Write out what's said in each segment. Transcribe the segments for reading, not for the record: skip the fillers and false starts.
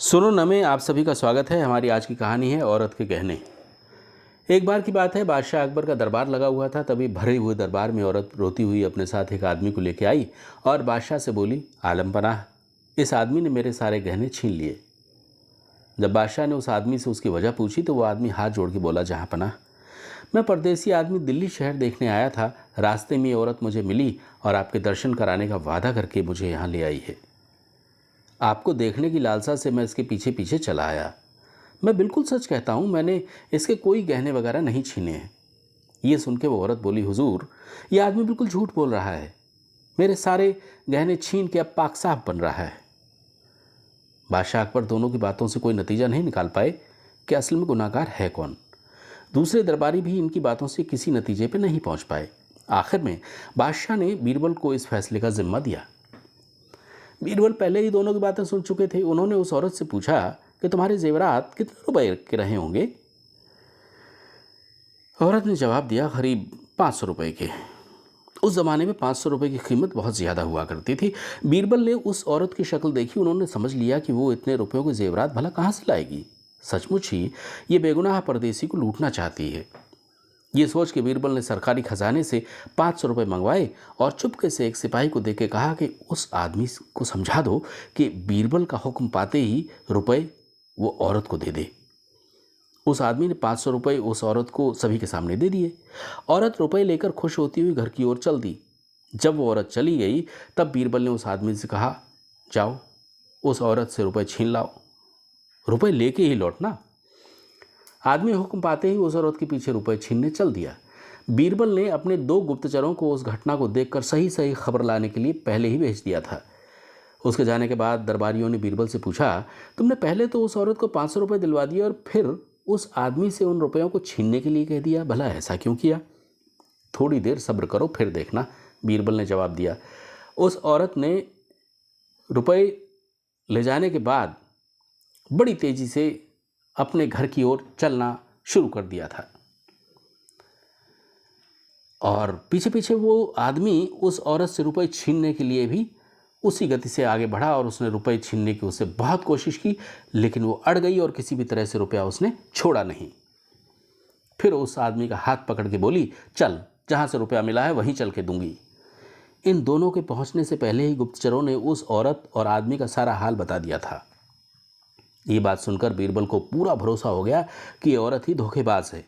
सुनो न में आप सभी का स्वागत है। हमारी आज की कहानी है औरत के गहने। एक बार की बात है, बादशाह अकबर का दरबार लगा हुआ था। तभी भरे हुए दरबार में औरत रोती हुई अपने साथ एक आदमी को लेकर आई और बादशाह से बोली, आलम पनाह, इस आदमी ने मेरे सारे गहने छीन लिए। जब बादशाह ने उस आदमी से उसकी वजह पूछी तो वो आदमी हाथ जोड़ के बोला, जहाँ पनाह, मैं परदेसी आदमी दिल्ली शहर देखने आया था। रास्ते में ये औरत मुझे मिली और आपके दर्शन कराने का वादा करके मुझे यहाँ ले आई है। आपको देखने की लालसा से मैं इसके पीछे पीछे चला आया। मैं बिल्कुल सच कहता हूँ, मैंने इसके कोई गहने वगैरह नहीं छीने हैं। ये सुन के वो औरत बोली, हुजूर, ये आदमी बिल्कुल झूठ बोल रहा है। मेरे सारे गहने छीन के अब पाक साफ बन रहा है। बादशाह अकबर दोनों की बातों से कोई नतीजा नहीं निकाल पाए कि असल में गुनाहगार है कौन। दूसरे दरबारी भी इनकी बातों से किसी नतीजे पर नहीं पहुंच पाए। आखिर में बादशाह ने बीरबल को इस फैसले का जिम्मा दिया। बीरबल पहले ही दोनों की बातें सुन चुके थे। उन्होंने उस औरत से पूछा कि तुम्हारे जेवरात कितने रुपए के रहे होंगे। औरत ने जवाब दिया, करीब 500 रुपए के। उस जमाने में 500 रुपए की कीमत बहुत ज़्यादा हुआ करती थी। बीरबल ने उस औरत की शक्ल देखी। उन्होंने समझ लिया कि वो इतने रुपयों के जेवरात भला कहाँ से लाएगी। सचमुच ही ये बेगुनाह परदेसी को लूटना चाहती है। ये सोच के बीरबल ने सरकारी खजाने से 500 रुपये मंगवाए और चुपके से एक सिपाही को देके कहा कि उस आदमी को समझा दो कि बीरबल का हुक्म पाते ही रुपए वो औरत को दे दे। उस आदमी ने 500 रुपये उस औरत को सभी के सामने दे दिए। औरत रुपए लेकर खुश होती हुई घर की ओर चल दी। जब वो औरत चली गई तब बीरबल ने उस आदमी से कहा, जाओ उस औरत से रुपए छीन लाओ, रुपए लेके ही लौटना। आदमी हुक्म पाते ही उस औरत के पीछे रुपए छीनने चल दिया। बीरबल ने अपने 2 गुप्तचरों को उस घटना को देखकर सही सही खबर लाने के लिए पहले ही भेज दिया था। उसके जाने के बाद दरबारियों ने बीरबल से पूछा, तुमने पहले तो उस औरत को 500 रुपये दिलवा दिए और फिर उस आदमी से उन रुपयों को छीनने के लिए कह दिया, भला ऐसा क्यों किया? थोड़ी देर सब्र करो, फिर देखना, बीरबल ने जवाब दिया। उस औरत ने रुपये ले जाने के बाद बड़ी तेजी से अपने घर की ओर चलना शुरू कर दिया था और पीछे पीछे वो आदमी उस औरत से रुपए छीनने के लिए भी उसी गति से आगे बढ़ा और उसने रुपए छीनने की उससे बहुत कोशिश की, लेकिन वो अड़ गई और किसी भी तरह से रुपया उसने छोड़ा नहीं। फिर उस आदमी का हाथ पकड़ के बोली, चल, जहां से रुपया मिला है वहीं चल के दूंगी। इन दोनों के पहुंचने से पहले ही गुप्तचरों ने उस औरत और आदमी का सारा हाल बता दिया था। ये बात सुनकर बीरबल को पूरा भरोसा हो गया कि ये औरत ही धोखेबाज है।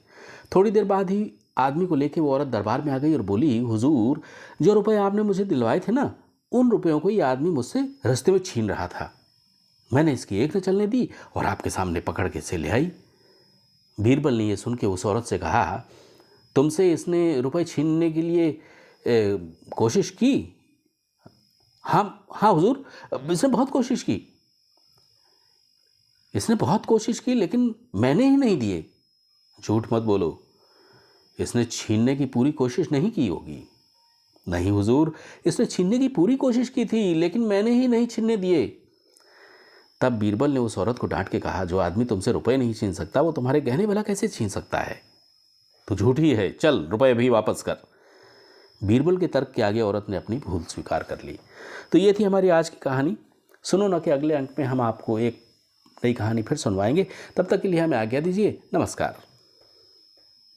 थोड़ी देर बाद ही आदमी को लेकर वो औरत दरबार में आ गई और बोली, हुजूर, जो रुपए आपने मुझे दिलवाए थे ना, उन रुपयों को ये आदमी मुझसे रास्ते में छीन रहा था। मैंने इसकी एक न चलने दी और आपके सामने पकड़ के से ले आई। बीरबल ने यह सुन के उस औरत से कहा, तुमसे इसने रुपए छीनने के लिए कोशिश की? हाँ हाँ हुजूर, इसने बहुत कोशिश की। इसने बहुत कोशिश की लेकिन मैंने ही नहीं दिए। झूठ मत बोलो, इसने छीनने की पूरी कोशिश नहीं की होगी। नहीं हुजूर, इसने छीनने की पूरी कोशिश की थी लेकिन मैंने ही नहीं छीनने दिए। तब बीरबल ने उस औरत को डांट के कहा, जो आदमी तुमसे रुपए नहीं छीन सकता वो तुम्हारे गहने भला कैसे छीन सकता है? तो झूठी है, चल रुपए भी वापस कर। बीरबल के तर्क के आगे औरत ने अपनी भूल स्वीकार कर ली। तो ये थी हमारी आज की कहानी। सुनो ना कि अगले अंक में हम आपको एक नई कहानी फिर सुनवाएंगे। तब तक के लिए हमें आज्ञा दीजिए। नमस्कार।